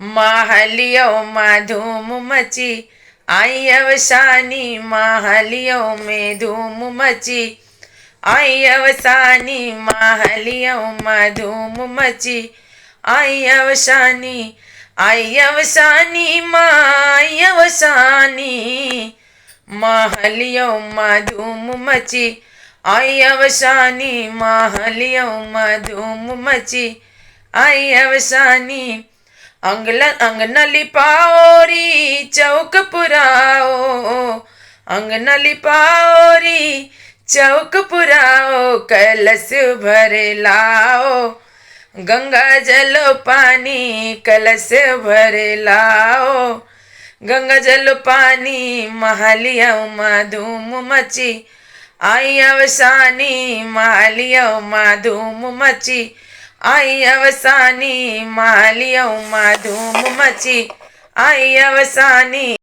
माहलियों में धूम मची आई अवसानी, माहलियों में धूम मची आई अवसानी, माहलियों में धूम मची आई अवसानी, आई अवसानी माई अवसानी, माहलियों में धूम मची आई अवसानी, माहलियों में धूम मची आई अवसानी। अंगन लिपाओरी चौक पुराओ, अंगन लिपाओरी चौक पुराओ, कलश भरे लाओ गंगा जल पानी, कलश भरे लाओ गंगा जल पानी, माहलियों में धूम मची आई अवसानी, माहलियों में धूम मची आई अवसानी, माहलियों में धूम मची आई अवसानी।